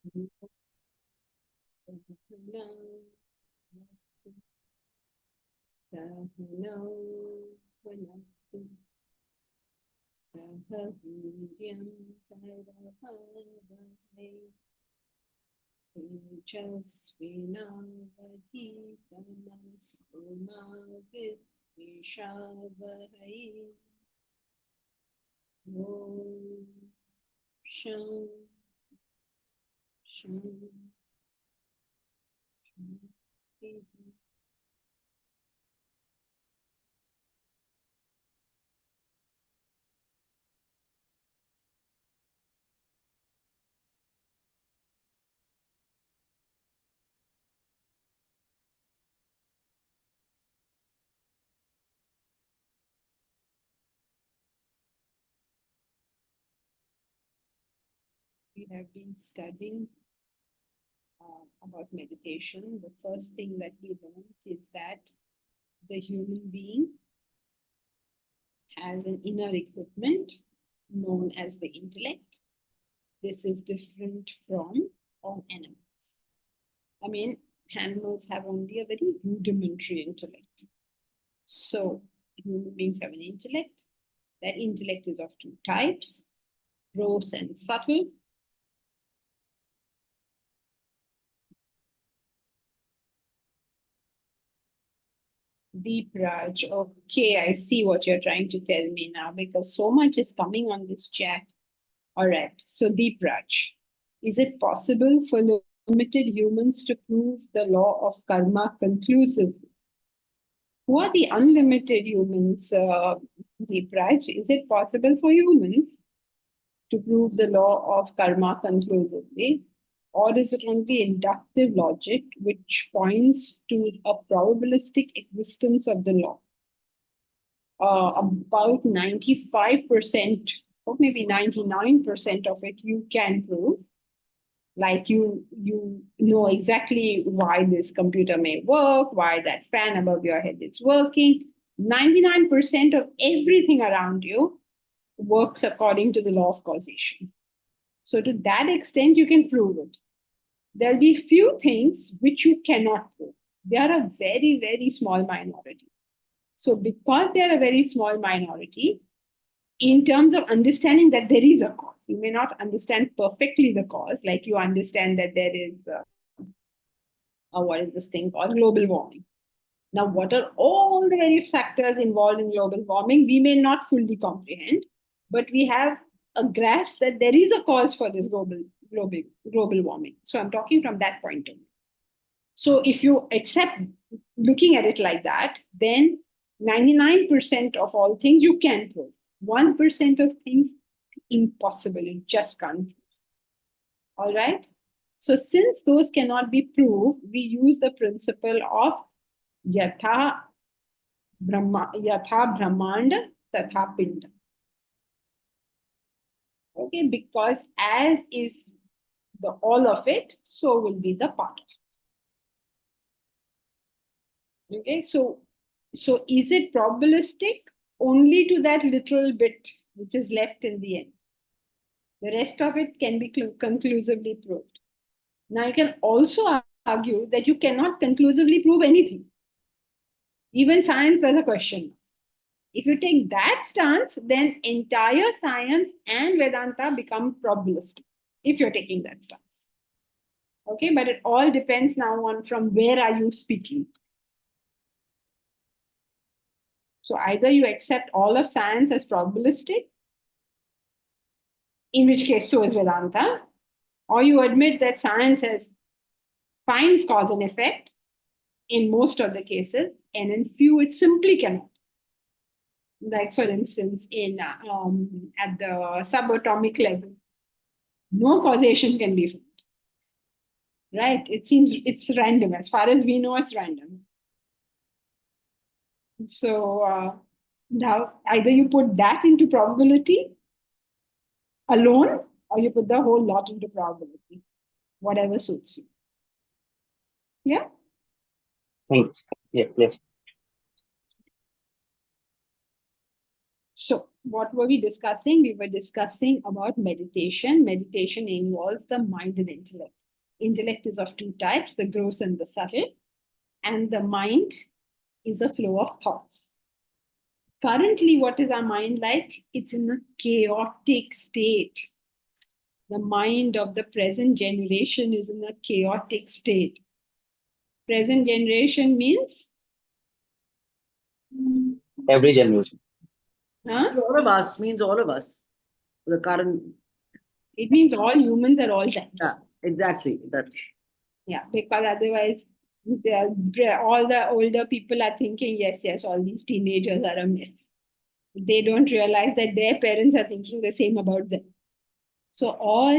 Tejasvinavadhitamastu ma vidvishavahai. Om Shanti Shanti Shanti. We have been studying about meditation. The first thing that we learned is that the human being has an inner equipment known as the intellect. This is different from all animals. I mean, animals have only a very rudimentary intellect. So, human beings have an intellect. That intellect is of two types, gross and subtle. Deep Raj, okay, I see what you're trying to tell me now because so much is coming on this chat. All right, so Deep Raj, is it possible for limited humans to prove the law of karma conclusively? Who are the unlimited humans, Deep Raj? Is it possible for humans to prove the law of karma conclusively? Or is it only inductive logic which points to a probabilistic existence of the law? About 95% or maybe 99% of it you can prove. Like you know exactly why this computer may work, why that fan above your head is working. 99% of everything around you works according to the law of causation. So to that extent, you can prove it. There'll be few things which you cannot prove. They are a very, very small minority. So because they are a very small minority, in terms of understanding that there is a cause, you may not understand perfectly the cause, like you understand that there is, what is this thing called? Global warming. Now, what are all the various factors involved in global warming? We may not fully comprehend, but we have a grasp that there is a cause for this global warming. So I'm talking from that point of view. So if you accept looking at it like that, then 99% of all things you can prove. 1% of things impossible, you just can't prove. All right. So since those cannot be proved, we use the principle of yatha brahmand tatha pinda. Okay, because as is the all of it, so will be the part of it. Okay, so is it probabilistic? Only to that little bit which is left in the end. The rest of it can be conclusively proved. Now you can also argue that you cannot conclusively prove anything. Even science has a question. If you take that stance, then entire science and Vedanta become probabilistic, if you're taking that stance. Okay, but it all depends now on from where are you speaking. So either you accept all of science as probabilistic, in which case so is Vedanta, or you admit that science finds cause and effect in most of the cases, and in few it simply cannot. Like for instance, in at the subatomic level, no causation can be found. Right? It seems it's random. As far as we know, it's random. So now either you put that into probability alone, or you put the whole lot into probability, whatever suits you. Yeah. Right. Yeah, yes. So what were we were discussing about meditation. Meditation involves the mind and intellect. Intellect is of two types, the gross and the subtle. And the mind is a flow of thoughts. Currently, what is our mind like? It's in a chaotic state. The mind of the present generation is in a chaotic state. Present generation means? Every generation. Huh? All of us means all of us. The current. It means all humans at all times. Yeah, exactly. That. Yeah, because otherwise, all the older people are thinking, yes, all these teenagers are a mess. They don't realize that their parents are thinking the same about them. So all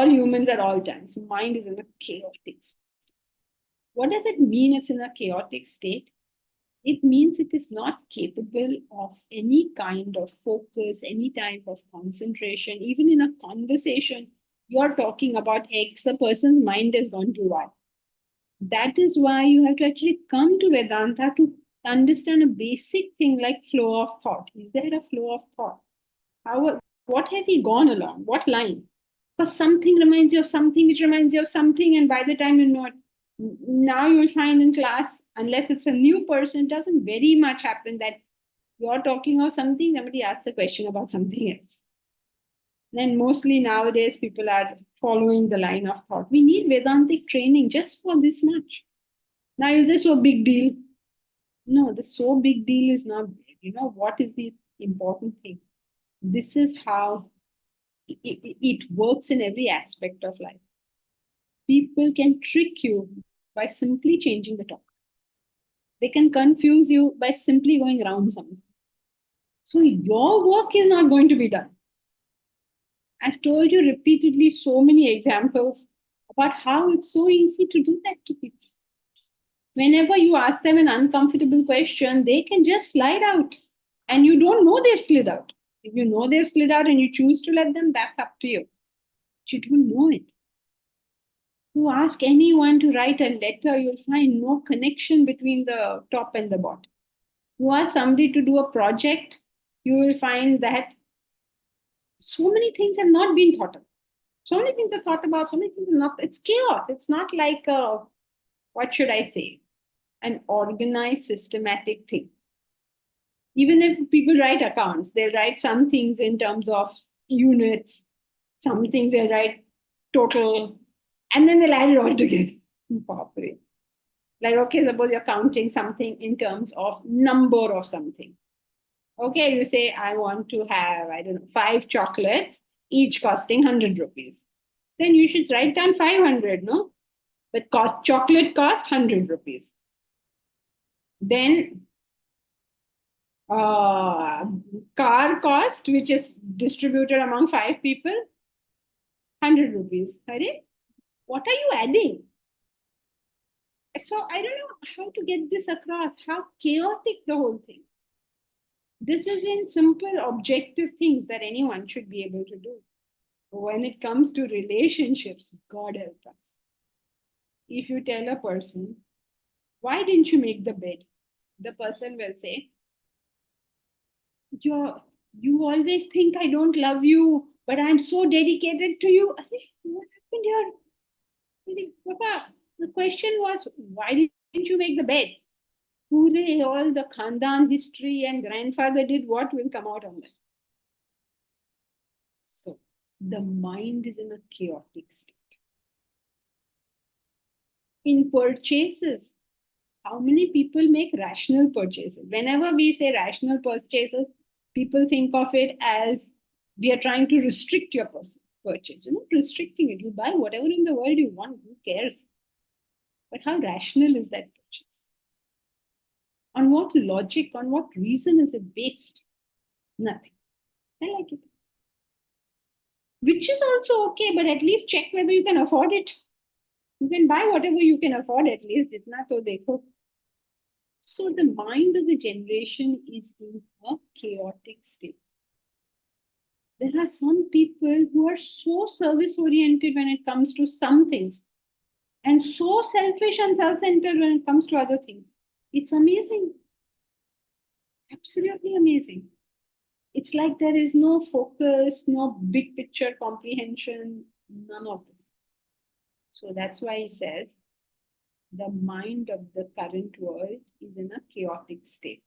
humans at all times, mind is in a chaotic state. What does it mean it's in a chaotic state? It means it is not capable of any kind of focus, any type of concentration. Even in a conversation, you're talking about X, the person's mind has gone to Y. That is why you have to actually come to Vedanta to understand a basic thing like flow of thought. Is there a flow of thought? What have we gone along? What line? Because something reminds you of something, which reminds you of something, and by the time you know it, now you'll find in class, unless it's a new person, it doesn't very much happen that you're talking of something, somebody asks a question about something else. Then mostly nowadays people are following the line of thought. We need Vedantic training just for this much. Now is this so big deal? No, the so big deal is not there. You know what is the important thing? This is how it works in every aspect of life. People can trick you by simply changing the topic. They can confuse you by simply going around something. So your work is not going to be done. I've told you repeatedly so many examples about how it's so easy to do that to people. Whenever you ask them an uncomfortable question, they can just slide out. And you don't know they've slid out. If you know they've slid out and you choose to let them, that's up to you. But you don't know it. You ask anyone to write a letter, you'll find no connection between the top and the bottom. You ask somebody to do a project, you will find that so many things have not been thought of. So many things are thought about, so many things are not. It's chaos. It's not like what should I say? An organized, systematic thing. Even if people write accounts, they write some things in terms of units, some things they write total, and then they'll add it all together. Like, okay, suppose you're counting something in terms of number of something. Okay, you say, I want to have, I don't know, 5 chocolates, each costing 100 rupees. Then you should write down 500, no? But chocolate cost 100 rupees. Then car cost, which is distributed among 5 people, 100 rupees. What are you adding? So I don't know how to get this across, how chaotic the whole thing. This is in simple objective things that anyone should be able to do. When it comes to relationships, God help us. If you tell a person, why didn't you make the bed? The person will say, you always think I don't love you, but I'm so dedicated to you. What happened here? Papa, the question was, why didn't you make the bed? All the Khandan history and grandfather did what will come out on that. So the mind is in a chaotic state. In purchases, how many people make rational purchases? Whenever we say rational purchases, people think of it as we are trying to restrict your purchase. You're not restricting it. You buy whatever in the world you want. Who cares? But how rational is that purchase? On what logic, on what reason is it based? Nothing. I like it. Which is also okay, but at least check whether you can afford it. You can buy whatever you can afford at least. Itna to dekho. So the mind of the generation is in a chaotic state. There are some people who are so service-oriented when it comes to some things and so selfish and self-centered when it comes to other things. It's amazing. Absolutely amazing. It's like there is no focus, no big picture comprehension, none of this. So that's why he says the mind of the current world is in a chaotic state.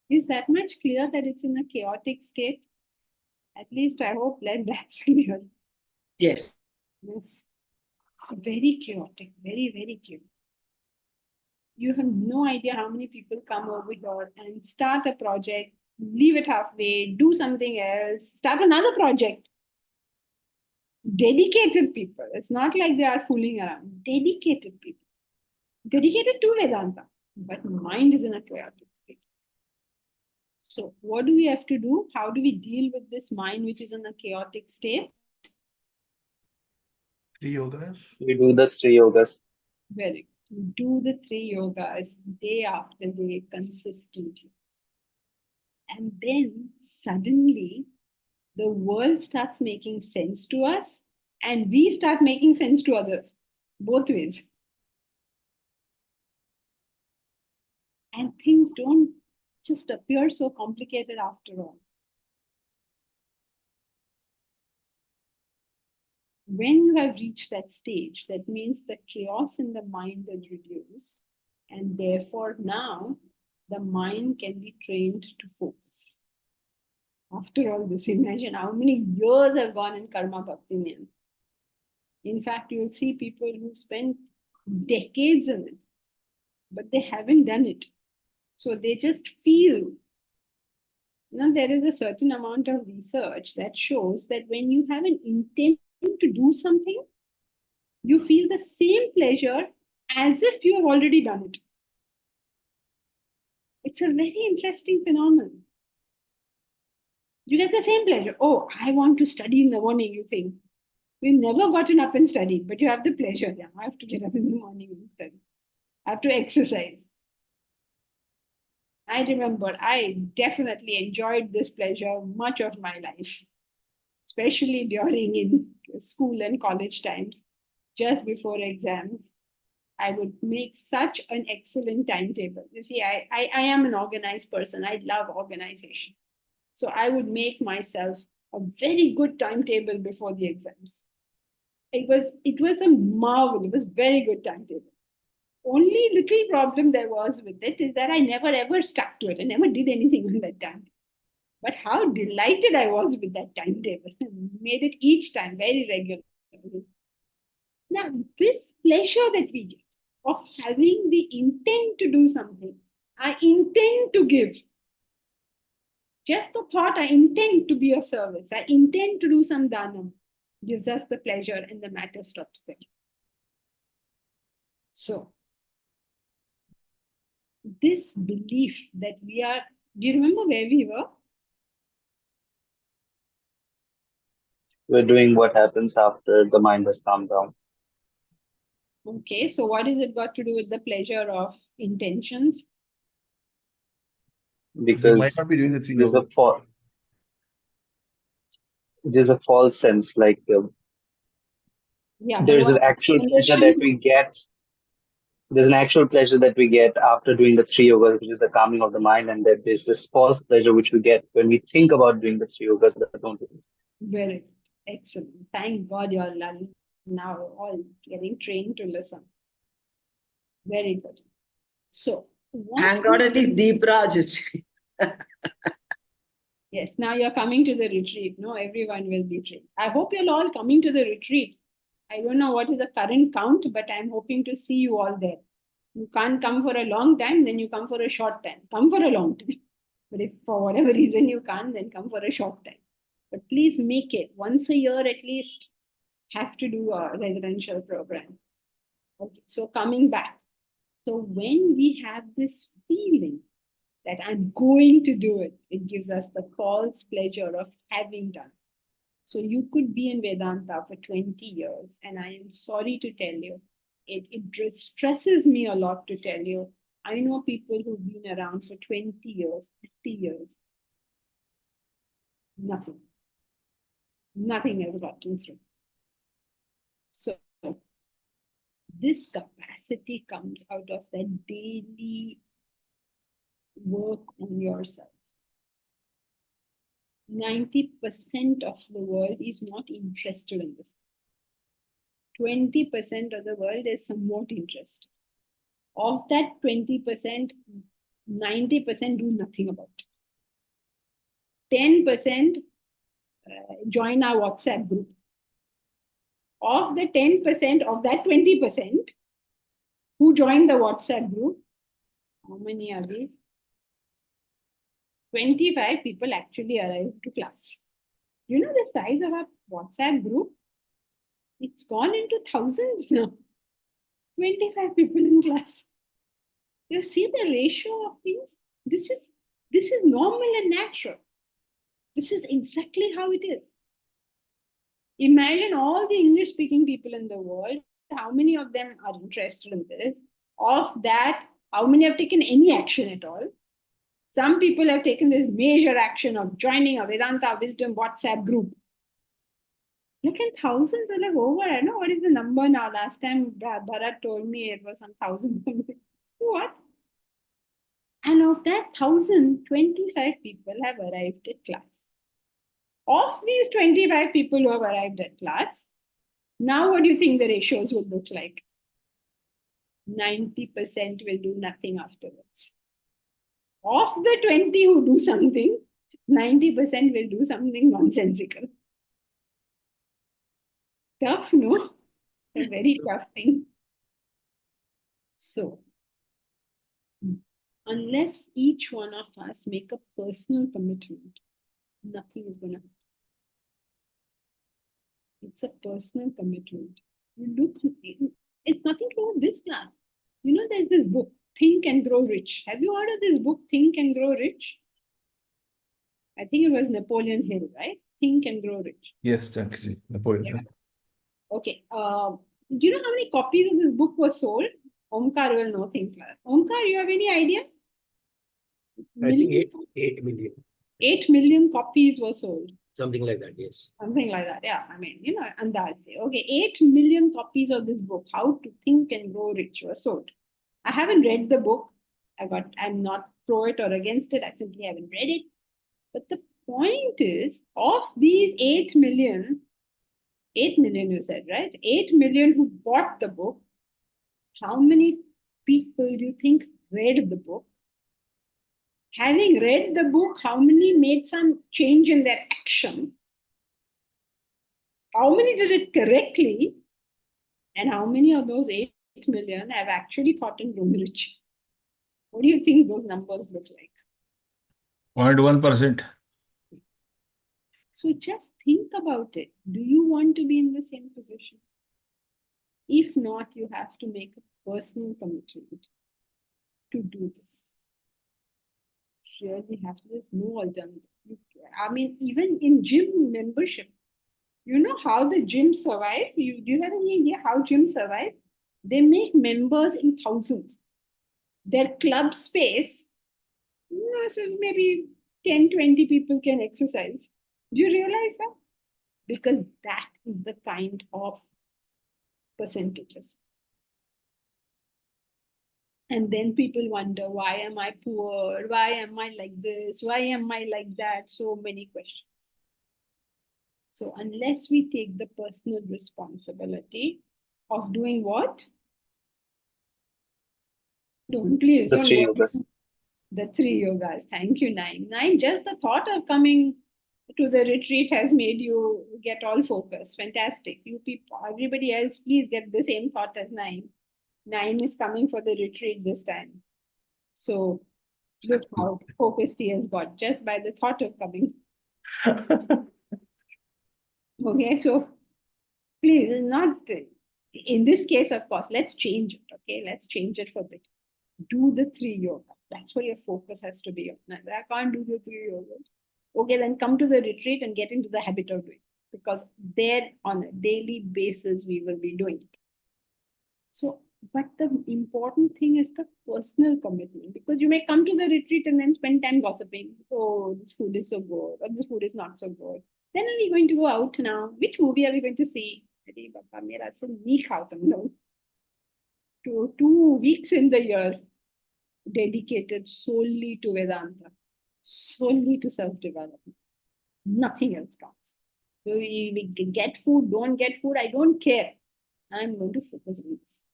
Is that much clear that it's in a chaotic state? At least I hope that's clear. Yes. Yes. It's very chaotic, very, very chaotic. You have no idea how many people come over here and start a project, leave it halfway, do something else, start another project. Dedicated people. It's not like they are fooling around. Dedicated people. Dedicated to Vedanta. But mind is in a chaotic state. So, what do we have to do? How do we deal with this mind which is in a chaotic state? 3 yogas. We do the 3 yogas. Very good. Do the 3 yogas day after day consistently. And then suddenly the world starts making sense to us and we start making sense to others, both ways. And things don't just appear so complicated after all. When you have reached that stage, that means the chaos in the mind is reduced, and therefore now the mind can be trained to focus. After all this, imagine how many years have gone in Karma Bhakti Niyam. In fact, you will see people who spent decades in it, but they haven't done it. So they just feel. Now, there is a certain amount of research that shows that when you have an intent to do something, you feel the same pleasure as if you have already done it. It's a very interesting phenomenon. You get the same pleasure. Oh, I want to study in the morning, you think. You've never gotten up and studied, but you have the pleasure. Yeah, I have to get up in the morning and study. I have to exercise. I remember I definitely enjoyed this pleasure much of my life, especially during in school and college times, just before exams. I would make such an excellent timetable. You see, I am an organized person. I love organization. So I would make myself a very good timetable before the exams. It was a marvel. It was very good timetable. Only little problem there was with it is that I never ever stuck to it. I never did anything on that timetable. But how delighted I was with that timetable. Made it each time very regularly. Now, this pleasure that we get of having the intent to do something, I intend to give. Just the thought, I intend to be of service, I intend to do some dhanam, gives us the pleasure and the matter stops there. So, this belief that we are, do you remember where we were? We're doing what happens after the mind has calmed down. Okay, so what is it got to do with the pleasure of intentions? You might Because not be doing the 3 there's a yogas. there's a false sense, like Yeah, but there's an what actual pleasure that connection? we get. There's an actual pleasure that we get after doing the 3 yogas, which is the calming of the mind, and then there's this false pleasure which we get when we think about doing the 3 yogas but don't do it. Very good. Excellent. Thank God you're now all getting trained to listen. Very good. So, Thank God at least Deepraj is. yes, now you're coming to the retreat. No, everyone will be trained. I hope you're all coming to the retreat. I don't know what is the current count, but I'm hoping to see you all there. You can't come for a long time, then you come for a short time. Come for a long time. But if for whatever reason you can't, then come for a short time. But please make it once a year at least. Have to do a residential program. Okay, so coming back. So when we have this feeling that I'm going to do it, it gives us the false pleasure of having done. So you could be in Vedanta for 20 years, and I am sorry to tell you, it distresses me a lot to tell you. I know people who've been around for 20 years, 30 years. Nothing. Nothing has gotten through. So this capacity comes out of that daily work on yourself. 90% of the world is not interested in this. 20% of the world is somewhat interested. Of that 20%, 90% do nothing about it. 10% join our WhatsApp group. Of the 10%, of that 20% who join the WhatsApp group, how many are these? 25 people actually arrive to class. You know the size of our WhatsApp group? It's gone into thousands now. 25 people in class. You see the ratio of things? This is normal and natural. This is exactly how it is. Imagine all the English-speaking people in the world, how many of them are interested in this? Of that, how many have taken any action at all? Some people have taken this major action of joining a Vedanta Wisdom WhatsApp group. Look at thousands are like over. I don't know what is the number now. Last time Bharat told me it was some 1,000. What? And of that 1,000, 25 people have arrived at class. Of these 25 people who have arrived at class, now what do you think the ratios will look like? 90% will do nothing afterwards. Of the 20 who do something, 90% will do something nonsensical. Tough, no? A very tough thing. So, unless each one of us make a personal commitment, nothing is going to happen. It's a personal commitment. You look, it's nothing to do with this class. You know, there's this book, Think and Grow Rich. Have you heard of this book, Think and Grow Rich? I think it was Napoleon Hill, right? Think and Grow Rich. Yes, Jankji, Napoleon. Yeah. Okay. Do you know how many copies of this book were sold? Omkar will know things like that. Omkar, you have any idea? I think 8 million. 8 million copies were sold. Something like that, yes. Something like that, yeah. I mean, you know, andaz. Okay, 8 million copies of this book, How to Think and Grow Rich, were sold. I haven't read the book. I'm not pro it or against it. I simply haven't read it. But the point is, of these 8 million you said, right? 8 million who bought the book, how many people do you think read the book? Having read the book, how many made some change in their action? How many did it correctly? And how many of those 8 million have actually thought and grown rich? What do you think those numbers look like? 0.1%. So just think about it. Do you want to be in the same position? If not, you have to make a personal commitment to do this. Really have to. There's no alternative. I mean, even in gym membership, you know how the gym survive? Do you have any idea how gyms survive? They make members in thousands. Their club space, you know, so maybe 10, 20 people can exercise. Do you realize that? Because that is the kind of percentages. And then people wonder, why am I poor? Why am I like this? Why am I like that? So many questions. So unless we take the personal responsibility of doing what? Don't please. The Don't 3 worry. yogas. The 3 yogas. Thank you, Naim. Naim, just the thought of coming to the retreat has made you get all focused. Fantastic. You people, everybody else, please get the same thought as Naim. Naim is coming for the retreat this time. So look how focused he has got just by the thought of coming. Okay, so please, not in this case, of course, let's change it. Okay, let's change it for a bit. Do the 3 yogas. That's where your focus has to be on. I can't do the 3 yogas. Okay, then come to the retreat and get into the habit of doing it, because there on a daily basis we will be doing it. So, but the important thing is the personal commitment, because you may come to the retreat and then spend time gossiping. Oh, this food is so good, or this food is not so good. When are we going to go out now? Which movie are we going to see? To 2 weeks in the year dedicated solely to Vedanta, solely to self-development. Nothing else counts. So we get food, don't get food, I don't care. I'm going to focus on this.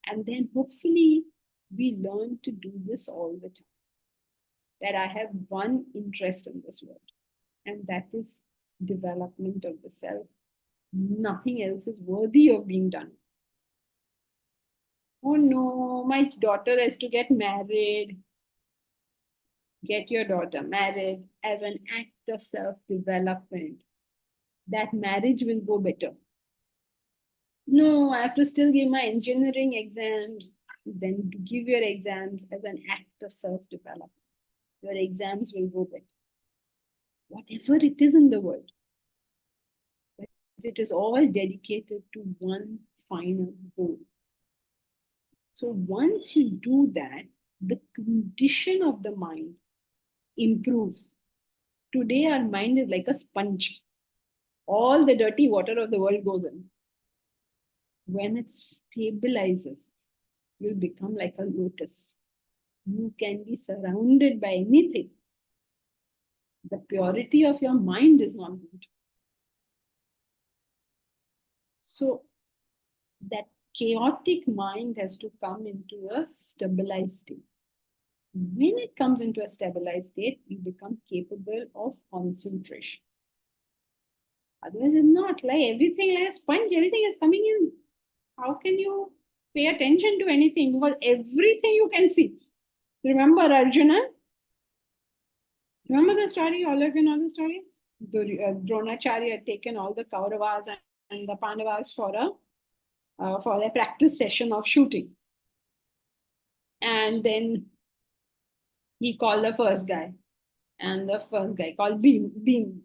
And then hopefully we learn to do this all the time. That I have one interest in this world, and that is development of the self. Nothing else is worthy of being done. Oh no, my daughter has to get married. Get your daughter married as an act of self-development. That marriage will go better. No, I have to still give my engineering exams. Then give your exams as an act of self-development. Your exams will go better. Whatever it is in the world, but it is all dedicated to one final goal. So once you do that, the condition of the mind improves. Today, our mind is like a sponge. All the dirty water of the world goes in. When it stabilizes, you'll become like a lotus. You can be surrounded by anything. The purity of your mind is not good. So that chaotic mind has to come into a stabilized state. When it comes into a stabilized state, you become capable of concentration. Otherwise, it's not like everything like a sponge, everything is coming in. How can you pay attention to anything? Because everything you can see. Remember Arjuna? Remember the story? All of you know the story? Dronacharya had taken all the Kauravas and the Pandavas for a practice session of shooting. And then he called the first guy. And the first guy called named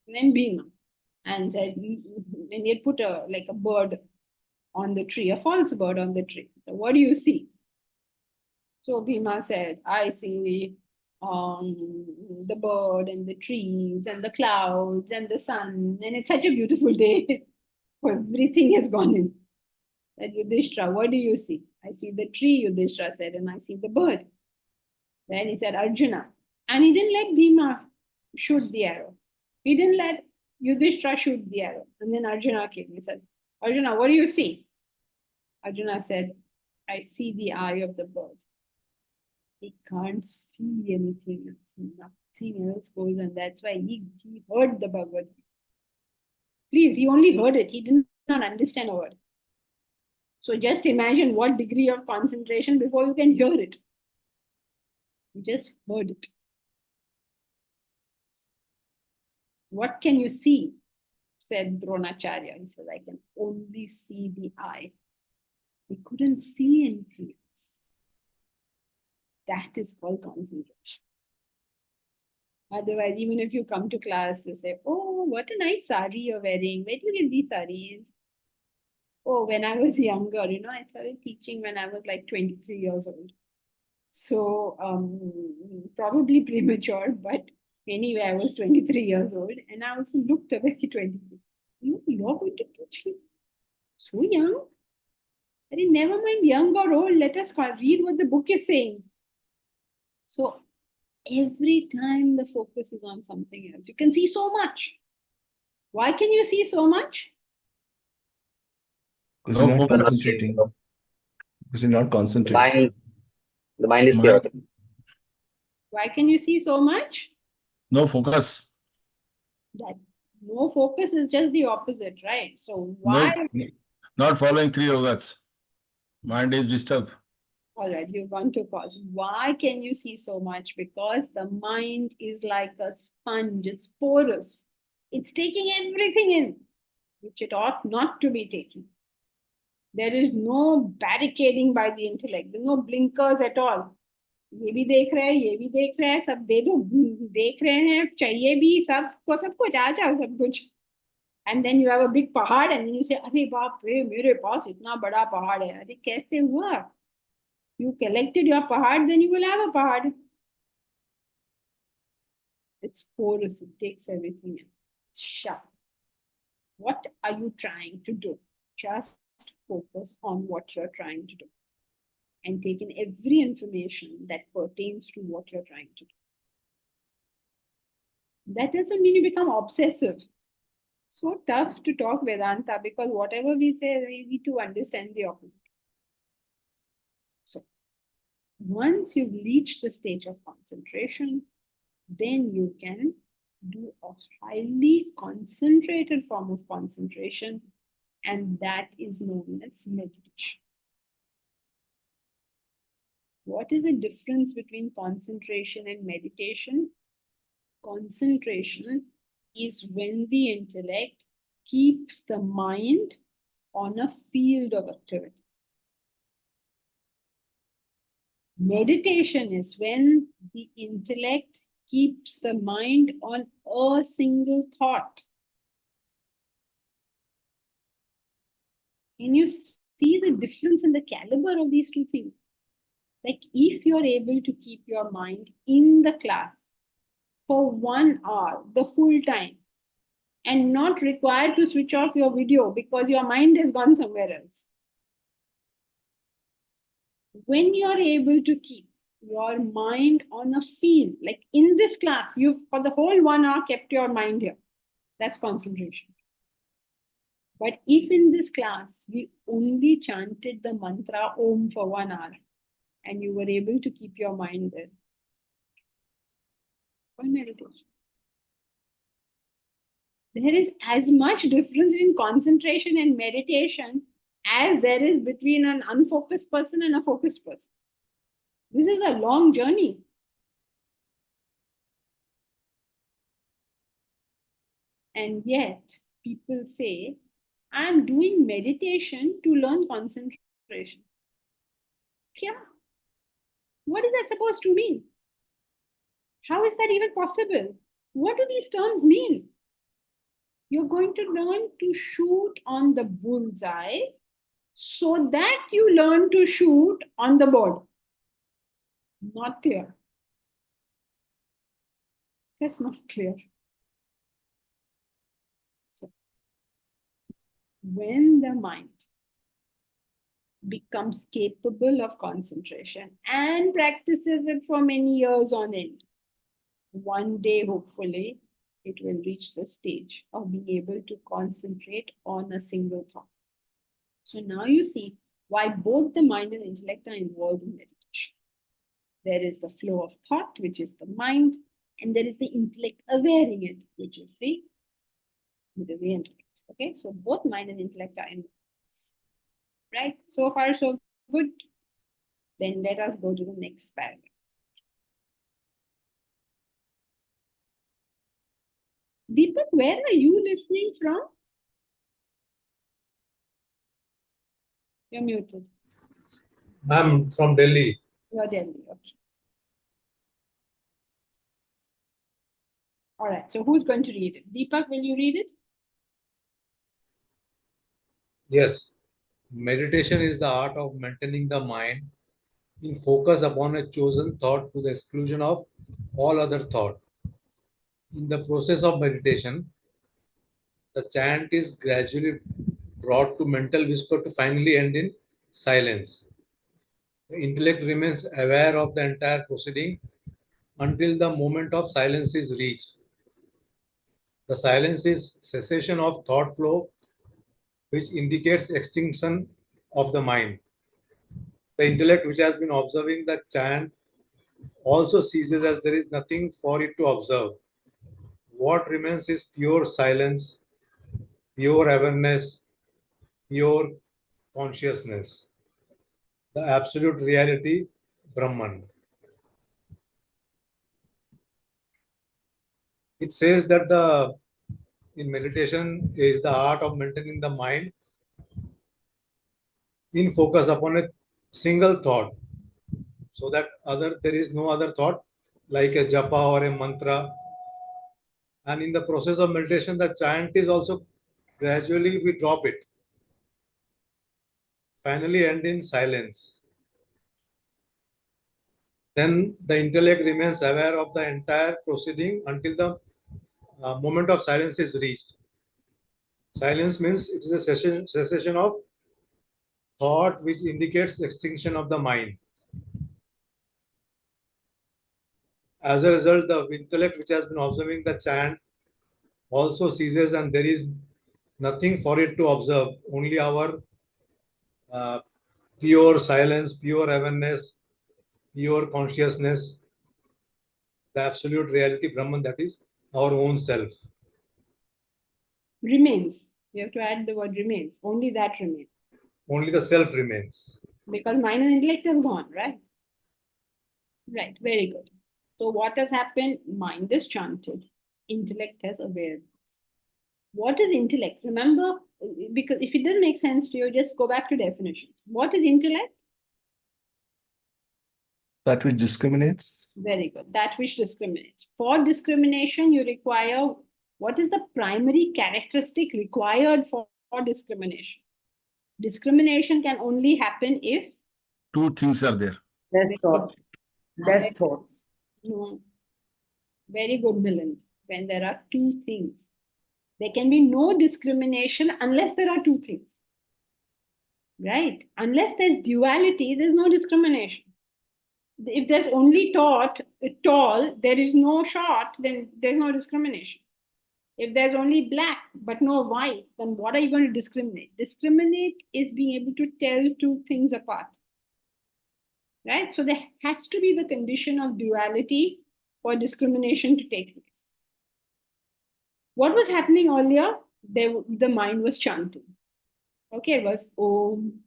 Bhima. And said, and he had put a bird on the tree, a false bird on the tree. So what do you see? So Bhima said, I see the bird and the trees and the clouds and the sun, and it's such a beautiful day. Everything has gone in. Said Yudhishthira, what do you see? I see the tree, Yudhishthira said, and I see the bird. Then he said, Arjuna. And he didn't let Bhima shoot the arrow. He didn't let Yudhishthira shoot the arrow. And then Arjuna came. He said, Arjuna, what do you see? Arjuna said, I see the eye of the bird. He can't see anything else. Nothing else goes, and that's why he heard the Bhagavad Gita. Please, he only heard it. He did not understand a word. So just imagine what degree of concentration before you can hear it. You just heard it. What can you see? Said Dronacharya. He said, I can only see the eye. He couldn't see anything else. That is called concentration. Otherwise, even if you come to class, you say, oh, what a nice sari you're wearing. Where do you get these saris? Oh, when I was younger, I started teaching when I was like 23 years old. So probably premature, but anyway, I was 23 years old and I also looked very 23. You're going to teach me? So young? I mean, never mind young or old, let us read what the book is saying. So every time the focus is on something else, you can see so much. Why can you see so much? Because you're not concentrating. Because you're not concentrating. The mind is Mind- chaotic. Why can you see so much? No focus. That no focus is just the opposite, right? So why? No, not following 3 yogats. Mind is disturbed. All right, you've gone to pause. Why can you see so much? Because the mind is like a sponge. It's porous. It's taking everything in, which it ought not to be taking. There is no barricading by the intellect. There's no blinkers at all. ये भी देख रहा है, ये भी देख रहा है, सब दे दो, देख रहे हैं, चाहिए भी सब कुछ आ जाओ सब कुछ. And then you have a big पहाड़ and then you say, अरे बाप रे, मेरे पास इतना बड़ा पहाड़ है. अरे कैसे हुआ? You collected your pahad, then you will have a pahad. It's porous, it takes everything in. Sharp. What are you trying to do? Just focus on what you're trying to do and take in every information that pertains to what you're trying to do. That doesn't mean you become obsessive. So tough to talk Vedanta because whatever we say, we need to understand the opposite. So once you've reached the stage of concentration, then you can do a highly concentrated form of concentration, and that is known as meditation. What is the difference between concentration and meditation? Concentration is when the intellect keeps the mind on a field of activity. Meditation is when the intellect keeps the mind on a single thought. Can you see the difference in the caliber of these two things? Like if you're able to keep your mind in the class for 1 hour, the full time, and not required to switch off your video because your mind has gone somewhere else. When you're able to keep your mind on a field, like in this class, you've for the whole 1 hour kept your mind here. That's concentration. But if in this class we only chanted the mantra Om for 1 hour and you were able to keep your mind there, called meditation. There is as much difference in concentration and meditation as there is between an unfocused person and a focused person. This is a long journey. And yet, people say, I'm doing meditation to learn concentration. Yeah. What is that supposed to mean? How is that even possible? What do these terms mean? You're going to learn to shoot on the bullseye so that you learn to shoot on the board. Not clear. That's not clear. So, when the mind becomes capable of concentration and practices it for many years on end, one day, hopefully, it will reach the stage of being able to concentrate on a single thought. So now you see why both the mind and intellect are involved in meditation. There is the flow of thought, which is the mind, and there is the intellect awareing it, which is the intellect. Okay, so both mind and intellect are involved. Right? So far, so good. Then let us go to the next paragraph. Deepak, where are you listening from? You're muted. I'm from Delhi. You're Delhi, okay. All right, so who's going to read it? Deepak, will you read it? Yes. Meditation is the art of maintaining the mind in focus upon a chosen thought to the exclusion of all other thought. In the process of meditation, the chant is gradually brought to mental whisper to finally end in silence. The intellect remains aware of the entire proceeding until the moment of silence is reached. The silence is cessation of thought flow, which indicates extinction of the mind. The intellect, which has been observing the chant, also ceases as there is nothing for it to observe. What remains is pure silence, pure awareness, pure consciousness, the absolute reality, Brahman. It says that in meditation is the art of maintaining the mind in focus upon a single thought, so that there is no other thought like a japa or a mantra. And in the process of meditation, the chant is also gradually we drop it. Finally end in silence. Then the intellect remains aware of the entire proceeding until the moment of silence is reached. Silence means it is a cessation of thought, which indicates extinction of the mind. As a result, the intellect which has been observing the chant also ceases, and there is nothing for it to observe, only our uh, pure silence, pure awareness, pure consciousness, the absolute reality, Brahman, that is our own self. Remains. You have to add the word remains. Only that remains. Only the self remains. Because mind and intellect is gone, right? Right, very good. So what has happened? Mind is chanted. Intellect has awareness. What is intellect? Remember, because if it doesn't make sense to you, just go back to definition. What is intellect? That which discriminates. Very good. That which discriminates. For discrimination, you require, what is the primary characteristic required for discrimination? Discrimination can only happen if Two things are there. Less thought, less thoughts. no. Very good, Milind. When there are two things. There can be no discrimination unless there are two things. Right? Unless there's duality, there's no discrimination. If there's only tall, there is no short, then there's no discrimination. If there's only black but no white, then what are you going to discriminate? Discriminate is being able to tell two things apart. Right? So there has to be the condition of duality for discrimination to take place. What was happening earlier? The mind was chanting. Okay, it was Om,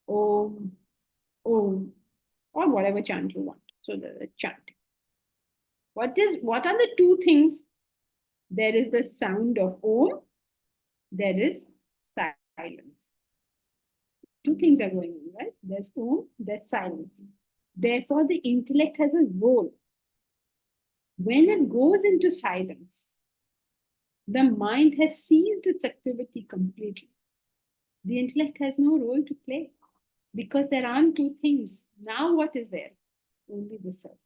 Om, Om, or whatever chant you want. So the chanting. What are the two things? There is the sound of Om, there is silence. Two things are going on, right? There's Om, there's silence. Therefore, the intellect has a role. When it goes into silence, the mind has ceased its activity completely. The intellect has no role to play because there aren't two things. Now what is there? Only the self.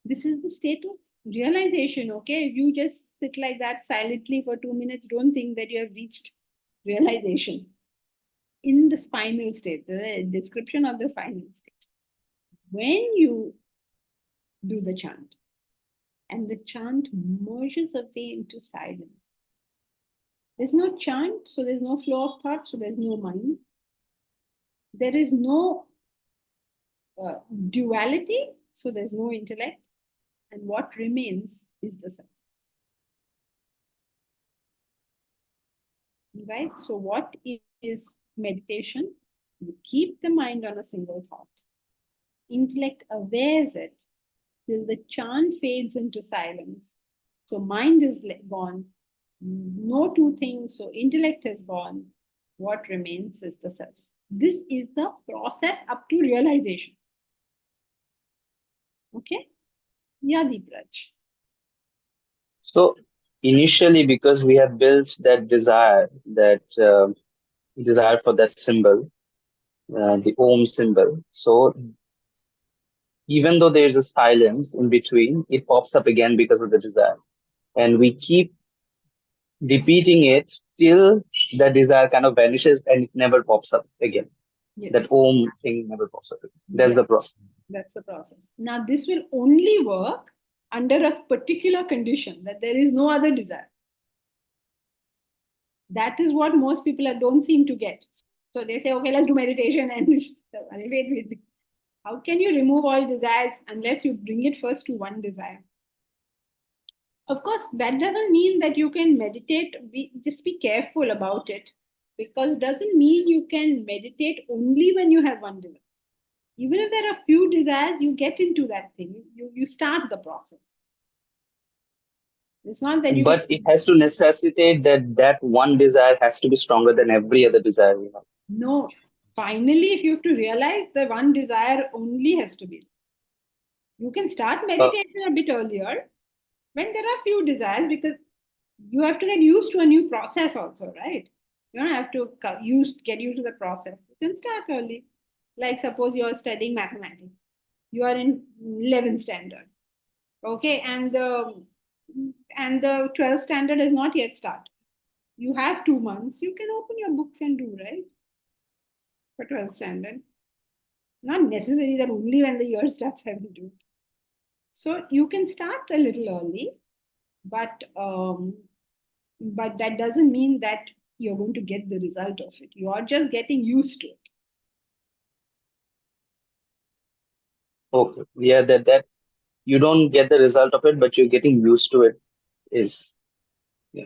This is the state of realization, okay? If you just sit like that silently for 2 minutes, don't think that you have reached realization. In the final state, the description of the final state. When you do the chant, and the chant merges away into silence. There's no chant, so there's no flow of thought, so there's no mind. There is no duality, so there's no intellect. And what remains is the self. Right? So what is meditation? You keep the mind on a single thought. Intellect awares it till the chant fades into silence. So mind is gone. No two things. So intellect is gone. What remains is the self. This is the process up to realization. Okay? Yeah, Deepraj. So initially, because we have built that desire for that symbol, the Om symbol. So even though there's a silence in between, it pops up again because of the desire. And we keep repeating it till the desire kind of vanishes and it never pops up again. Yes. That Om thing never pops up again. That's the process. That's the process. Now, this will only work under a particular condition, that there is no other desire. That is what most people don't seem to get. So they say, okay, let's do meditation and wait. How can you remove all desires unless you bring it first to one desire? Of course, that doesn't mean that you can meditate. Just be careful about it, because it doesn't mean you can meditate only when you have one desire. Even if there are few desires, you get into that thing. You start the process. It's not that you. But it has to necessitate that one desire has to be stronger than every other desire we have. No. Finally, if you have to realize the one desire only has to be. You can start meditation a bit earlier when there are few desires, because you have to get used to a new process also, right? You don't have to get used to the process. You can start early. Like suppose you are studying mathematics. You are in 11th standard. Okay, and the 12th standard is not yet started. You have 2 months. You can open your books and do, right? For 12th standard. Not necessary that only when the year starts I will do it. So you can start a little early, but that doesn't mean that you're going to get the result of it. You are just getting used to it. Okay. Yeah, that you don't get the result of it, but you're getting used to it is, yeah.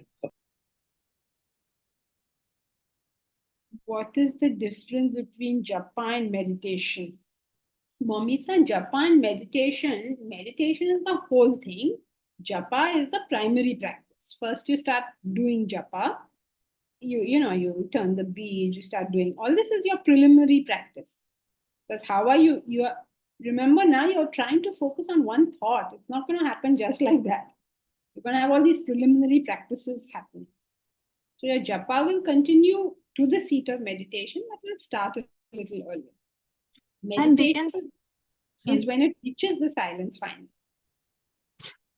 What is the difference between japa and meditation? Momita, japa and meditation is the whole thing. Japa is the primary practice. First, you start doing japa. You turn the beads, you start doing all this is your preliminary practice. Because how are you? Remember now you're trying to focus on one thought. It's not going to happen just like that. You're going to have all these preliminary practices happening. So your japa will continue to the seat of meditation, but will start a little earlier. And we Meditation can, is sorry. when it reaches the silence finally.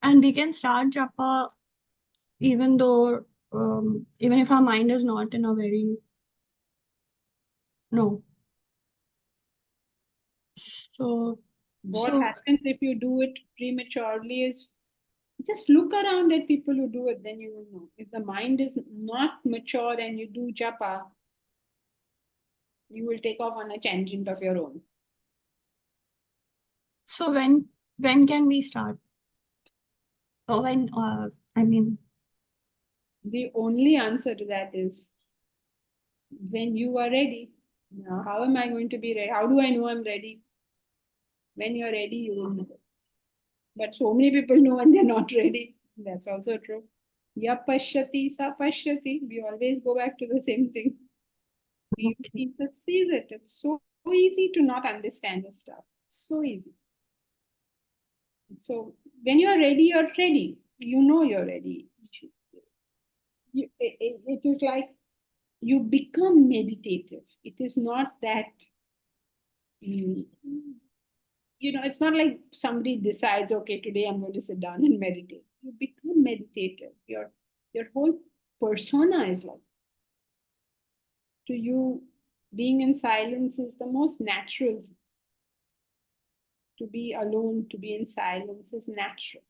And we can start japa even though, even if our mind is not in a very, no. So, What so happens if you do it prematurely is just look around at people who do it, then you will know. If the mind is not mature and you do japa, you will take off on a tangent of your own. so when can we start? Or when, I mean, The only answer to that is when you are ready. Now, how am I going to be ready? How do I know I'm ready? When you're ready, you will know. But so many people know and they're not ready. That's also true. Ya pashyati, sa pashyati. We always go back to the same thing. He sees it. It's so easy to not understand this stuff. So easy. So when you're ready, you're ready. You know you're ready. It is like you become meditative. It is not that, it's not like somebody decides, okay, today I'm going to sit down and meditate. You become meditative. Your whole persona is like, to you, being in silence is the most natural. To be alone, to be in silence is natural.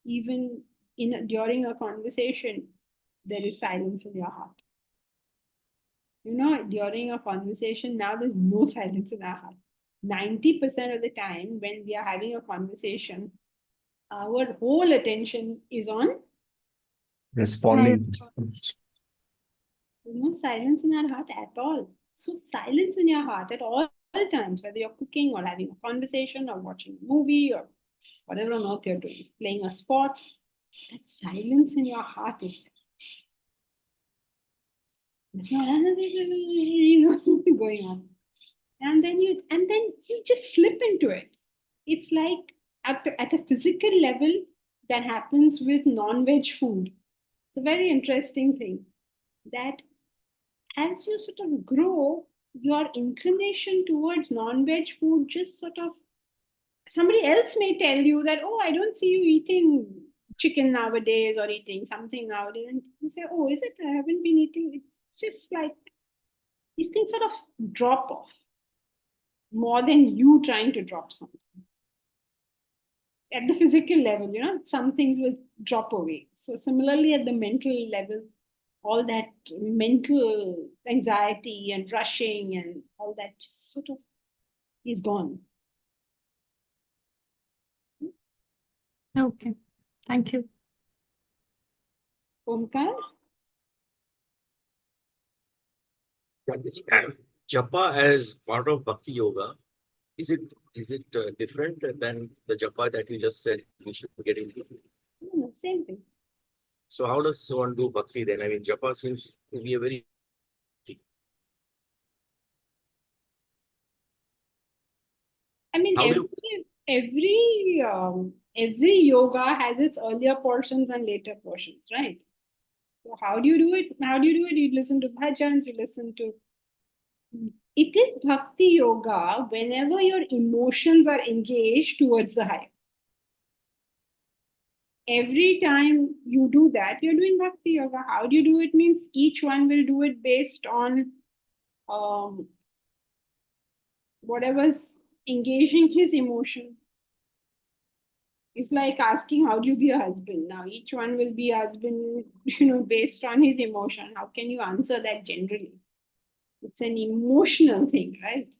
Even during a conversation, there is silence in your heart. During a conversation, now there's no silence in our heart. 90% of the time, when we are having a conversation, our whole attention is on. Responding. There's no silence in our heart at all. So, silence in your heart at all times, whether you're cooking or having a conversation or watching a movie or whatever on earth you're doing, playing a sport, that silence in your heart is there. There's not going on. And then you just slip into it. It's like at a physical level that happens with non-veg food. It's a very interesting thing that as you sort of grow, your inclination towards non-veg food just sort of, somebody else may tell you that, oh, I don't see you eating chicken nowadays or eating something nowadays. And you say, oh, is it? I haven't been eating. It's just like these things sort of drop off more than you trying to drop something. At the physical level, some things will drop away. So similarly, at the mental level, all that mental anxiety and rushing and all that just sort of is gone. okay. Thank you. Omkar? Japa as part of Bhakti Yoga, is it different than the japa that you just said we should get into? No, same thing. So how does one do Bhakti then? I mean, japa seems to be a very... I mean, How do every yoga has its earlier portions and later portions, right? So how do you do it? You listen to bhajans, you listen to. It is bhakti yoga whenever your emotions are engaged towards the higher. Every time you do that, you're doing bhakti yoga. How do you do it? Means each one will do it based on whatever's engaging his emotion. It's like asking, how do you be a husband? Now, each one will be a husband, based on his emotion. How can you answer that generally? It's an emotional thing, right?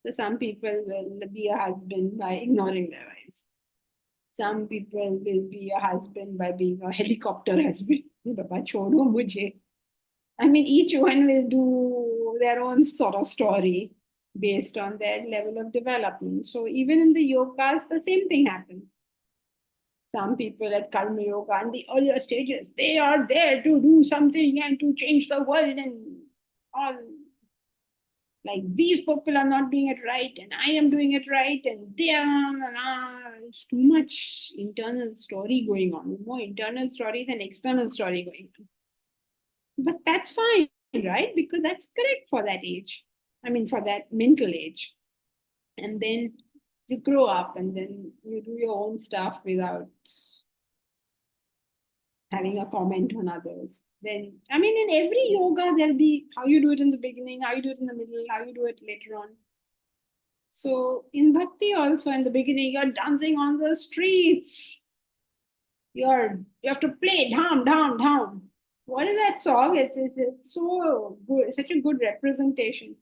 So some people will be a husband by ignoring their wives. Some people will be a husband by being a helicopter husband. Baba, chodo mujhe. I mean, each one will do their own sort of story based on their level of development. So even in the yogas, the same thing happens. Some people at Karma Yoga in the earlier stages, they are there to do something and to change the world and all. Like, these people are not doing it right and I am doing it right and they are, it's too much internal story going on. More internal story than external story going on. But that's fine, right? Because that's correct for that age. I mean, for that mental age. And then you grow up and then you do your own stuff without having a comment on others. Then, I mean, in every yoga, there'll be how you do it in the beginning, how you do it in the middle, how you do it later on. So in bhakti also, in the beginning, you're dancing on the streets. You have to play dham, dham, dham. What is that song? It's so good. It's such a good representation.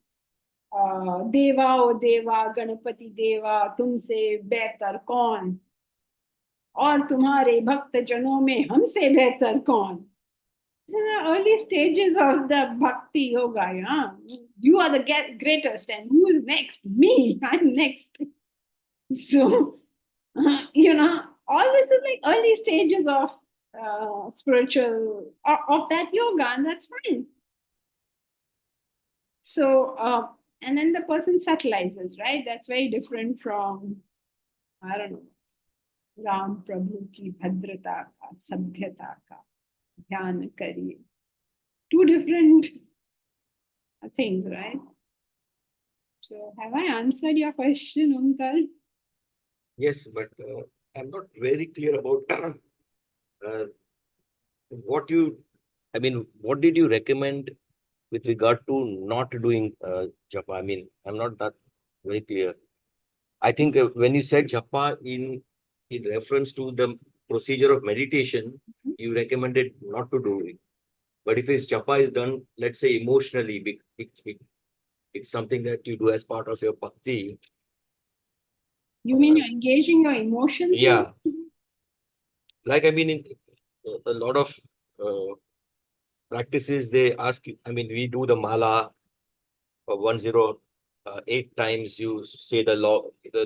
Deva o Deva, Ganapati Deva, tumse behtar kaun? और तुम्हारे भक्त जनों में हमसे बेहतर कौन? This is the early stages of the bhakti yoga. You are the greatest, and who is next? Me. I'm next. So, all this is like early stages of spiritual of that yoga, and that's fine. So, and then the person subtilizes, right? That's very different from, I don't know, Ram Prabhu ki bhadrata ka, sabhyata ka, dhyan kariye. Two different things, right? So, have I answered your question, Omkar? Yes, but I'm not very clear about what did you recommend with regard to not doing japa? I mean, I'm not that very clear. I think when you said japa in reference to the procedure of meditation, you recommended not to do it. But if his japa is done, let's say emotionally, it's something that you do as part of your bhakti. You mean you're engaging your emotions? Yeah. Like, I mean, in a lot of practices, they ask you, I mean, we do the mala 108 times, you say the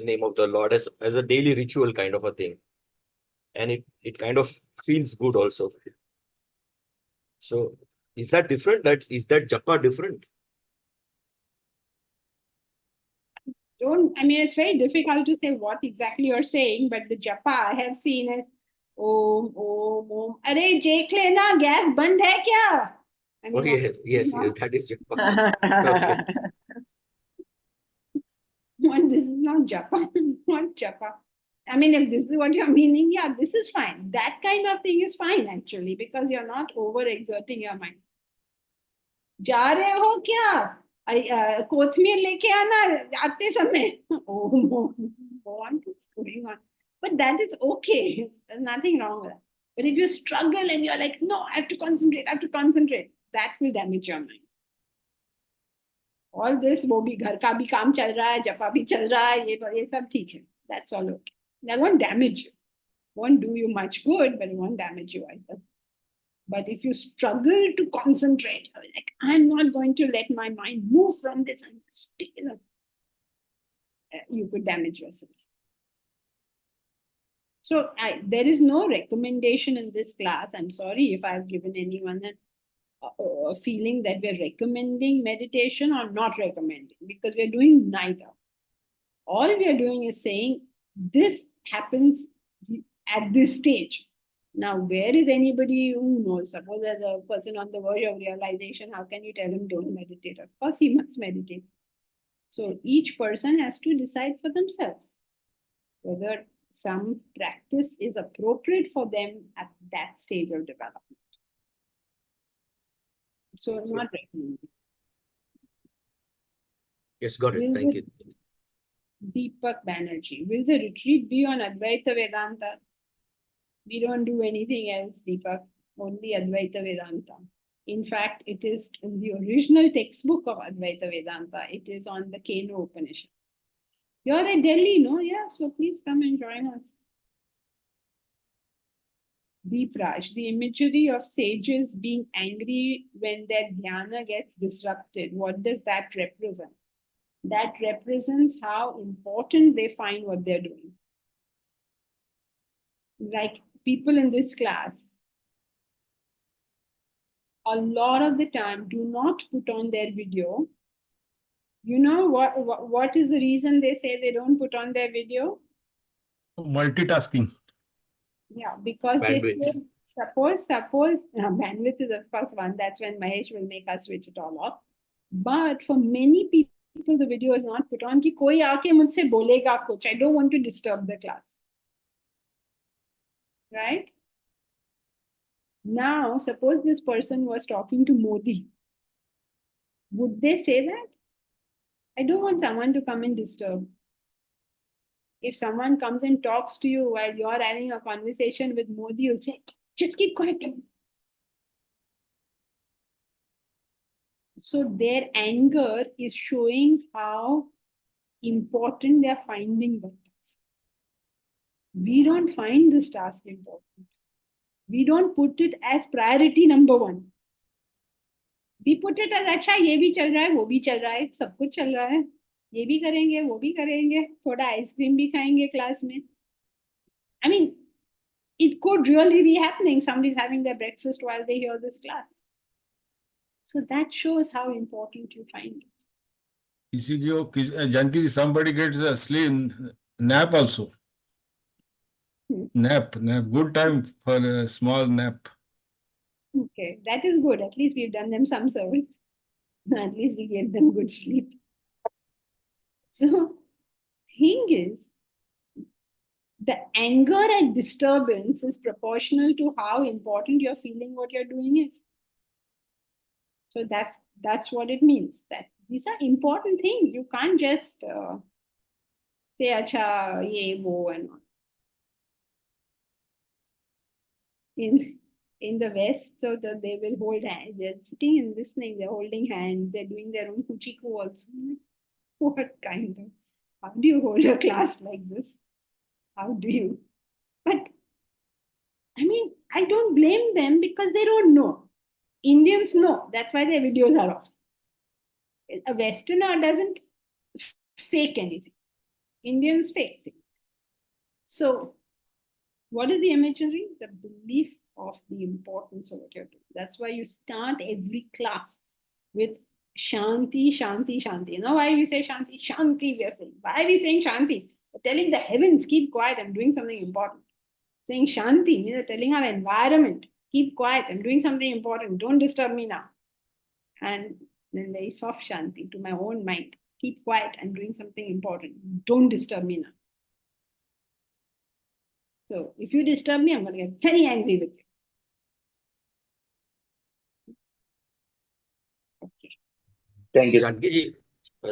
name of the Lord as a daily ritual kind of a thing. And it kind of feels good also. So is that different? Is that japa different? It's very difficult to say what exactly you're saying, but the japa I have seen as Om, Om, Om. Arey, Jake lena, gas band hai kya? Yes, that is japa. Okay. This is not japa. Not japa. I mean, if this is what you're meaning, yeah, this is fine. That kind of thing is fine, actually, because you're not overexerting your mind. जा रहे हो क्या? कोथमीर लेके आना आते समय. Oh, what is going on? But that is okay. There's nothing wrong with that. But if you struggle and you're like, no, I have to concentrate, that will damage your mind. All this, वो भी घर का भी काम चल रहा है, जपा भी चल रहा है, ये सब ठीक है. That's all okay. That won't damage you. Won't do you much good, but it won't damage you either. But if you struggle to concentrate, like, I'm not going to let my mind move from this, and you could damage yourself. So there is no recommendation in this class. I'm sorry if I've given anyone a feeling that we're recommending meditation or not recommending, because we're doing neither. All we are doing is saying this happens at this stage. Now, where is anybody who knows? Suppose there's a person on the verge of realization, how can you tell him don't meditate? Of course, he must meditate. So each person has to decide for themselves whether some practice is appropriate for them at that stage of development. So it's not recommended. Yes, got it. Thank you. Deepak Banerjee. Will the retreat be on Advaita Vedanta? We don't do anything else, Deepak. Only Advaita Vedanta. In fact, it is in the original textbook of Advaita Vedanta. It is on the Keno Upanishad. You're at Delhi, no? Yeah, so please come and join us. Deep Raj, the imagery of sages being angry when their dhyana gets disrupted, what does that represent? That represents how important they find what they're doing. Like people in this class, a lot of the time do not put on their video. You know what is the reason they say they don't put on their video? Multitasking. Yeah, because Bandwidth. they say, suppose bandwidth is of course one. That's when Mahesh will make us switch it all off. But for many people, the video is not put on. कि कोई आके मुझसे बोलेगा कुछ. I don't want to disturb the class. Right? Now, suppose this person was talking to Modi. Would they say that? I don't want someone to come and disturb. If someone comes and talks to you while you're having a conversation with Modi, you'll say, just keep quiet. So their anger is showing how important they're finding the task. We don't find this task important. We don't put it as priority number one. We put it as अच्छा ये भी चल रहा है वो भी चल रहा है सब कुछ चल रहा है ये भी करेंगे वो भी करेंगे थोड़ा आइसक्रीम भी खाएंगे क्लास में. I mean, it could really be happening. Somebody's having their breakfast while they hear this class. So that shows how important you find it. Janki ji, somebody gets a sleep nap also. Yes. Nap. Good time for a small nap. Okay, that is good. At least we've done them some service. At least we gave them good sleep. So, thing is, the anger and disturbance is proportional to how important you're feeling what you're doing is. So that's what it means. That these are important things. You can't just say acha ye wo and all. In the West, so they will hold hands. They're sitting and listening. They're holding hands. They're doing their own kuchiku also. What kind of? How do you hold a class like this? How do you? But I mean, I don't blame them because they don't know. Indians know. That's why their videos are off. A Westerner doesn't fake anything. Indians fake things. So, what is the imagery? The belief of the importance of what you're doing. That's why you start every class with Shanti, Shanti, Shanti. You know why we say Shanti? Shanti, we are saying. Why are we saying Shanti? We're telling the heavens, keep quiet, I'm doing something important. Saying Shanti means telling our environment, keep quiet, I'm doing something important, don't disturb me now. And then very soft Shanti to my own mind, keep quiet, I'm doing something important, don't disturb me now. So if you disturb me, I'm going to get very angry with you. Okay. Thank you.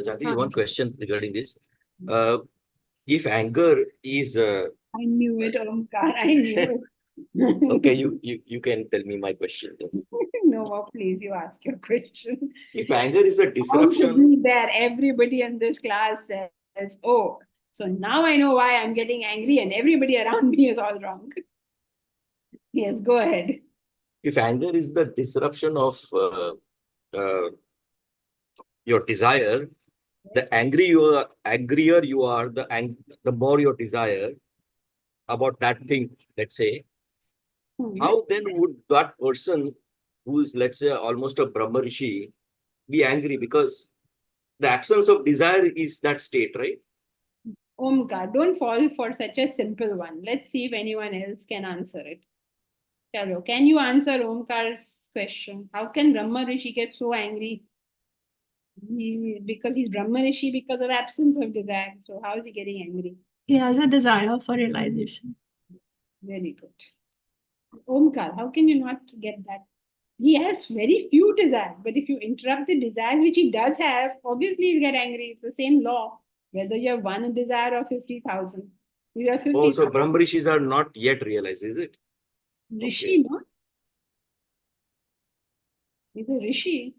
Janki, one question regarding this. If anger is I knew it, Omkar. I knew it. okay, you can tell me my question. No, please, you ask your question. If anger is a disruption, There, everybody in this class says, "Oh, so now I know why I'm getting angry, and everybody around me is all wrong." Yes, go ahead. if anger is the disruption of your desire, the angrier you are, the more your desire about that thing, let's say, how then would that person who's, let's say, almost a Brahma Rishi be angry? Because the absence of desire is that state, right? Omkar, don't fall for such a simple one. Let's see if anyone else can answer it. Chalo, can you answer Omkar's question? How can Brahma Rishi get so angry? Because he's Brahma Rishi because of absence of desire. So how is he getting angry? He has a desire for realization. Very good. Omkar, how can you not get that? He has very few desires, but if you interrupt the desires which he does have, obviously he'll get angry. It's the same law. Whether you have one desire or 50,000. You have Oh, so 50,000. Brahma Rishis are not yet realized, is it? Rishi, no? He's a Rishi.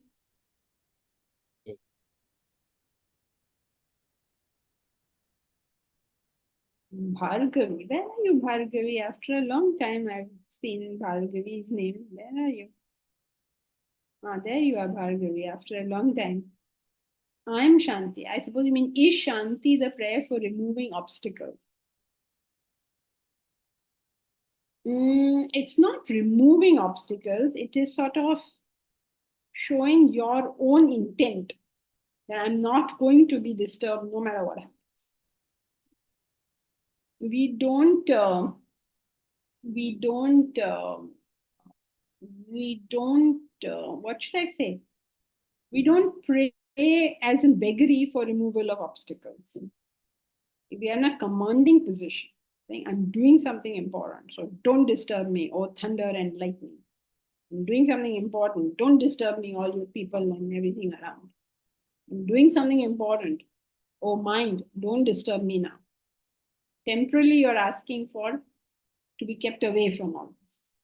Bhargavi. Where are you, Bhargavi? After a long time, I've seen Bhargavi's name. Where are you? Ah, there you are, Bhargavi, after a long time. I'm Shanti. I suppose you mean, is Shanti the prayer for removing obstacles? It's not removing obstacles. It is sort of showing your own intent that I'm not going to be disturbed no matter what happens. We don't, what should I say? We don't pray as a beggary for removal of obstacles. We are in a commanding position, saying, I'm doing something important, so don't disturb me, oh thunder and lightning. I'm doing something important, don't disturb me, all you people and everything around. I'm doing something important, oh mind, don't disturb me now. Temporarily, you're asking for to be kept away from all this.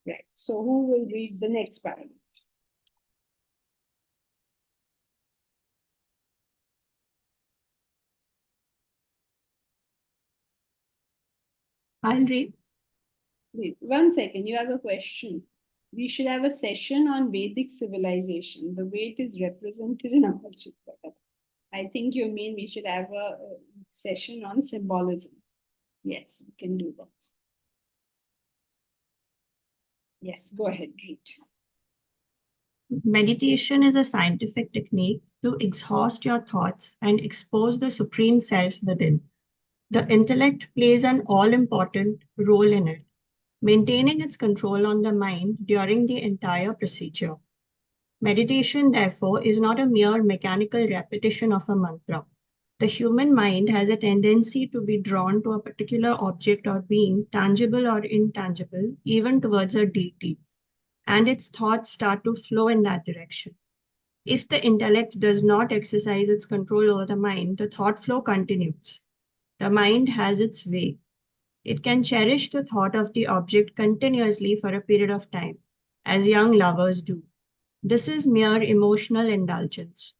Right. So who will read the next paragraph? I'll read. Please, 1 second, you have a question. We should have a session on Vedic civilization, the way it is represented in our Chitta. I think you mean we should have a session on symbolism. Yes, we can do that. Yes, go ahead, read. Meditation is a scientific technique to exhaust your thoughts and expose the supreme self within. The intellect plays an all-important role in it, maintaining its control on the mind during the entire procedure. Meditation, therefore, is not a mere mechanical repetition of a mantra. The human mind has a tendency to be drawn to a particular object or being, tangible or intangible, even towards a deity, and its thoughts start to flow in that direction. If the intellect does not exercise its control over the mind, the thought flow continues. The mind has its way. It can cherish the thought of the object continuously for a period of time, as young lovers do. This is mere emotional indulgence,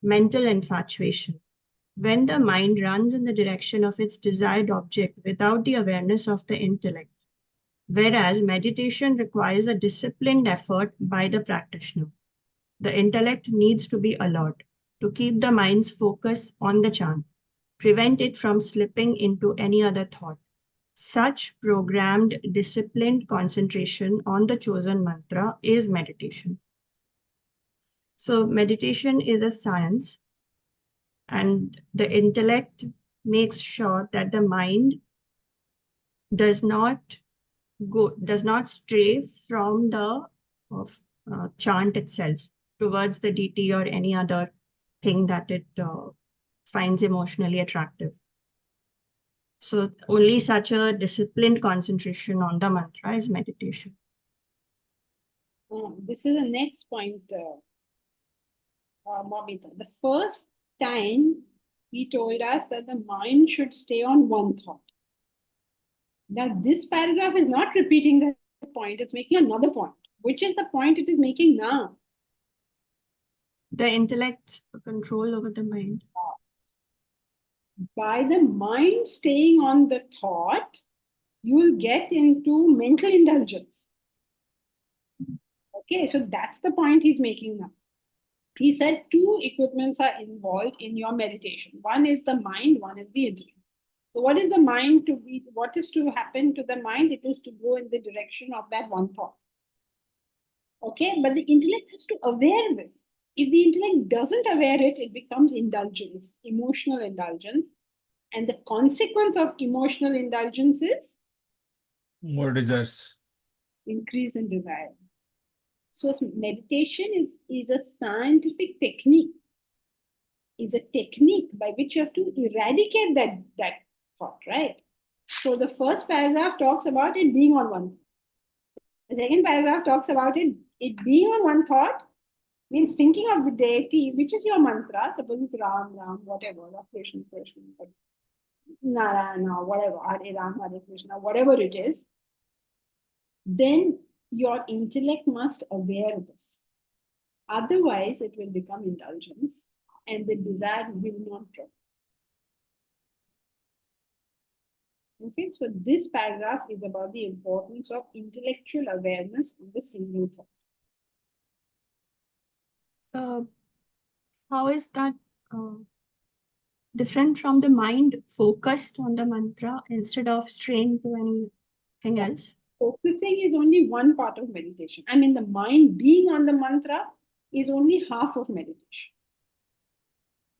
mental infatuation. When the mind runs in the direction of its desired object without the awareness of the intellect, whereas meditation requires a disciplined effort by the practitioner. The intellect needs to be alert to keep the mind's focus on the chant, prevent it from slipping into any other thought. Such programmed, disciplined concentration on the chosen mantra is meditation. So, meditation is a science, and the intellect makes sure that the mind does not stray from the chant itself towards the deity or any other thing that it finds emotionally attractive. So only such a disciplined concentration on the mantra is meditation. This is the next point, Bobita. The first time he told us that the mind should stay on one thought. Now, this paragraph is not repeating that point, it's making another point. Which is the point it is making now? The intellect's control over the mind. By the mind staying on the thought, you will get into mental indulgence. Okay, so that's the point he's making now. He said two equipments are involved in your meditation. One is the mind, one is the intellect. So what is the mind to be? What is to happen to the mind? It is to go in the direction of that one thought. Okay, but the intellect has to aware this. If the intellect doesn't aware it, it becomes indulgence, emotional indulgence. And the consequence of emotional indulgence is More desires. increase in desire. So meditation is a scientific technique. Is a technique by which you have to eradicate that thought, right? So the first paragraph talks about it being on one thought. The second paragraph talks about it being on one thought means thinking of the deity, which is your mantra. Suppose it's Ram, Ram, whatever, or Krishna, Krishna, Narayana, whatever, Hare Ram, Hare Krishna, whatever it is. Then your intellect must aware this. Otherwise, it will become indulgence and the desire will not drop. Okay, so this paragraph is about the importance of intellectual awareness of the single thought. How is that different from the mind focused on the mantra instead of straying to anything else? Focusing is only one part of meditation. I mean, the mind being on the mantra is only half of meditation.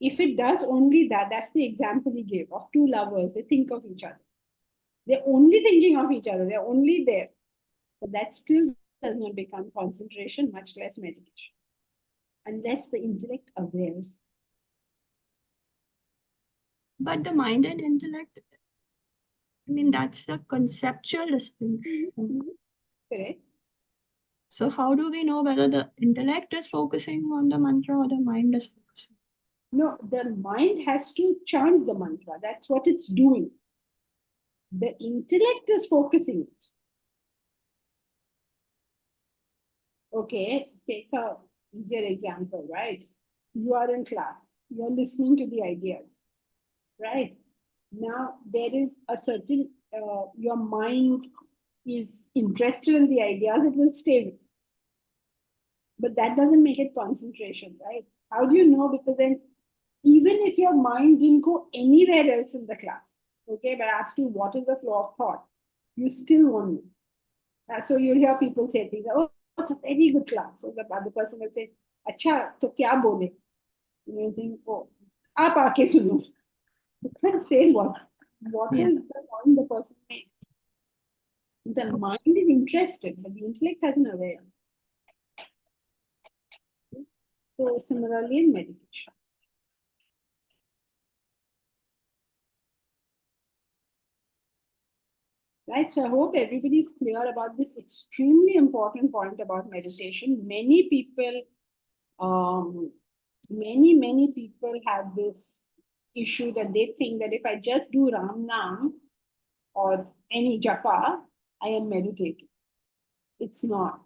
If it does only that, that's the example he gave of two lovers, they think of each other. They're only thinking of each other, they're only there. But that still does not become concentration, much less meditation, unless the intellect awares. But the mind and intellect, I mean, that's a conceptual distinction. Correct? So how do we know whether the intellect is focusing on the mantra or the mind is focusing? No, the mind has to chant the mantra. That's what it's doing. The intellect is focusing it. Okay, take a easier example, right? You are in class, you're listening to the ideas, right? Now, there is a certain, your mind is interested in the ideas, it will stay with you. But that doesn't make it concentration, right? How do you know? Because then, even if your mind didn't go anywhere else in the class, okay, but asked you what is the flow of thought, you still won't know. So you'll hear people say things, oh, it's a very good class. So the other person will say, Acha, to kya bole? You think, oh, aap aake suno. You can't say what. What Yeah. is the point the person made? The mind is interested, but the intellect hasn't aware. So similarly in meditation. Right, so I hope everybody is clear about this extremely important point about meditation. Many people many people have this issue that they think that if I just do Ram Nam or any japa, I am meditating. It's not.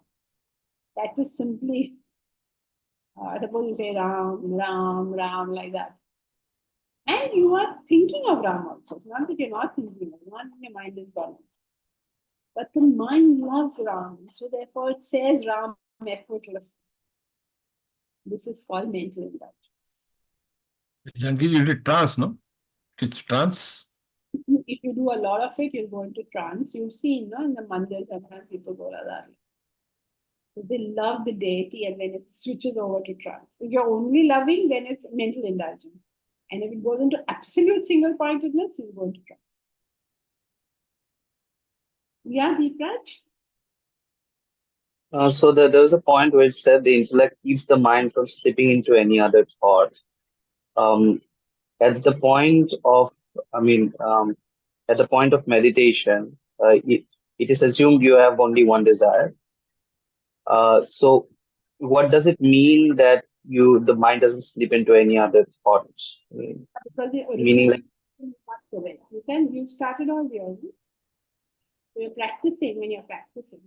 That is simply, suppose you say Ram, Ram, Ram, like that. And you are thinking of Ram also. It's not that you're not thinking of it, not that your mind is gone. But the mind loves Ram. So therefore it says Ram effortlessly. This is called mental indulgence. Janki, you did trance, no? It's trance. If you do a lot of it, you'll go into trance. You've seen, no, in the mandirs, sometimes people go like that. So they love the deity and then it switches over to trance. If you're only loving, then it's mental indulgence. And if it goes into absolute single pointedness, you'll go into trance. Yeah, Deepraj? So there was a point where it said the intellect keeps the mind from slipping into any other thought. At the point of, I mean, at the point of meditation, it is assumed you have only one desire. So what does it mean that the mind doesn't slip into any other thought? Because the Meaning like, you've started all the early. So you're practicing when you're practicing.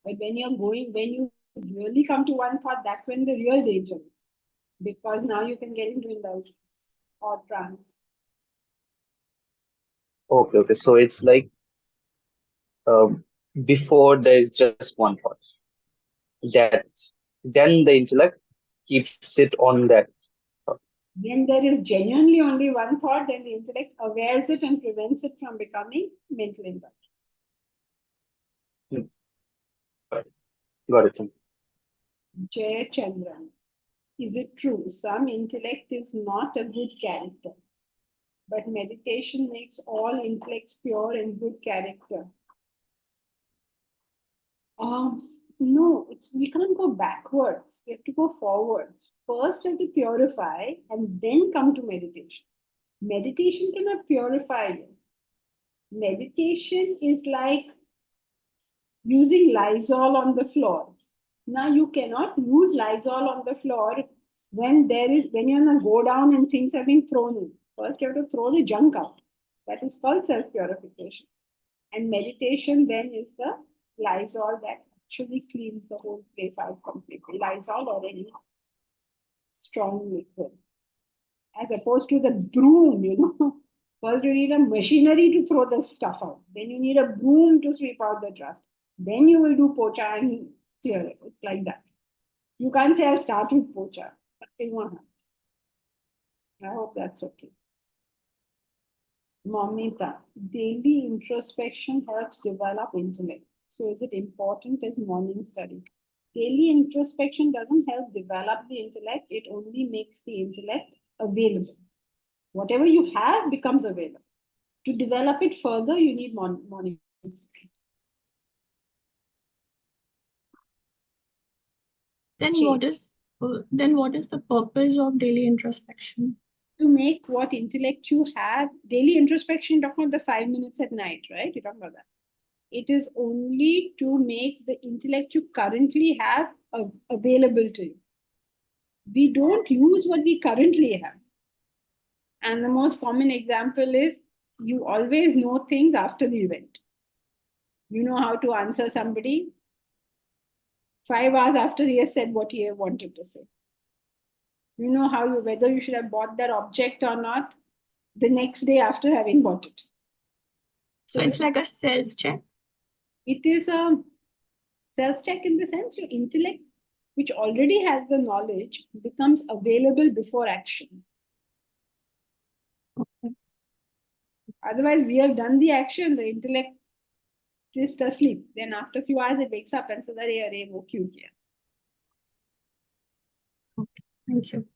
But when you really come to one thought, that's when the real danger is. Because now you can get into indulgence or trance. okay. So it's like before there is just one thought. That then the intellect keeps it on that. When there is genuinely only one thought, then the intellect awares it and prevents it from becoming mental indulgence. Got it. Thank you. Jaya Chandran. Is it true? Some intellect is not a good character, but meditation makes all intellects pure and good character. No, we can't go backwards. We have to go forwards. First, we have to purify and then come to meditation. Meditation cannot purify you. Meditation is like using Lysol on the floor. Now you cannot use Lysol on the floor when you're gonna go down and things have been thrown in. First you have to throw the junk out. That is called self-purification. And meditation then is the Lysol that actually cleans the whole place out completely. Lysol or any strong liquid. As opposed to the broom, First you need a machinery to throw the stuff out. Then you need a broom to sweep out the dust. Then you will do pocha and clear it. It's like that. You can't say I'll start with pocha. It won't happen. I hope that's okay. Mamita, daily introspection helps develop intellect. So is it important as morning study? Daily introspection doesn't help develop the intellect. It only makes the intellect available. Whatever you have becomes available. To develop it further, you need morning study. Then Okay. what is the purpose of daily introspection? To make what intellect you have, daily introspection, talking about the 5 minutes at night, right? You're talking about that. It is only to make the intellect you currently have available to you. We don't use what we currently have. And the most common example is you always know things after the event. You know how to answer somebody 5 hours after he has said what he wanted to say. You know whether you should have bought that object or not the next day after having bought it. So it's like a self-check. It is a self-check in the sense your intellect, which already has the knowledge, becomes available before action. Okay. Otherwise, we have done the action, the intellect is asleep. Then after a few hours, it wakes up and says, "Arey, wo kyun kiya?" Thank you.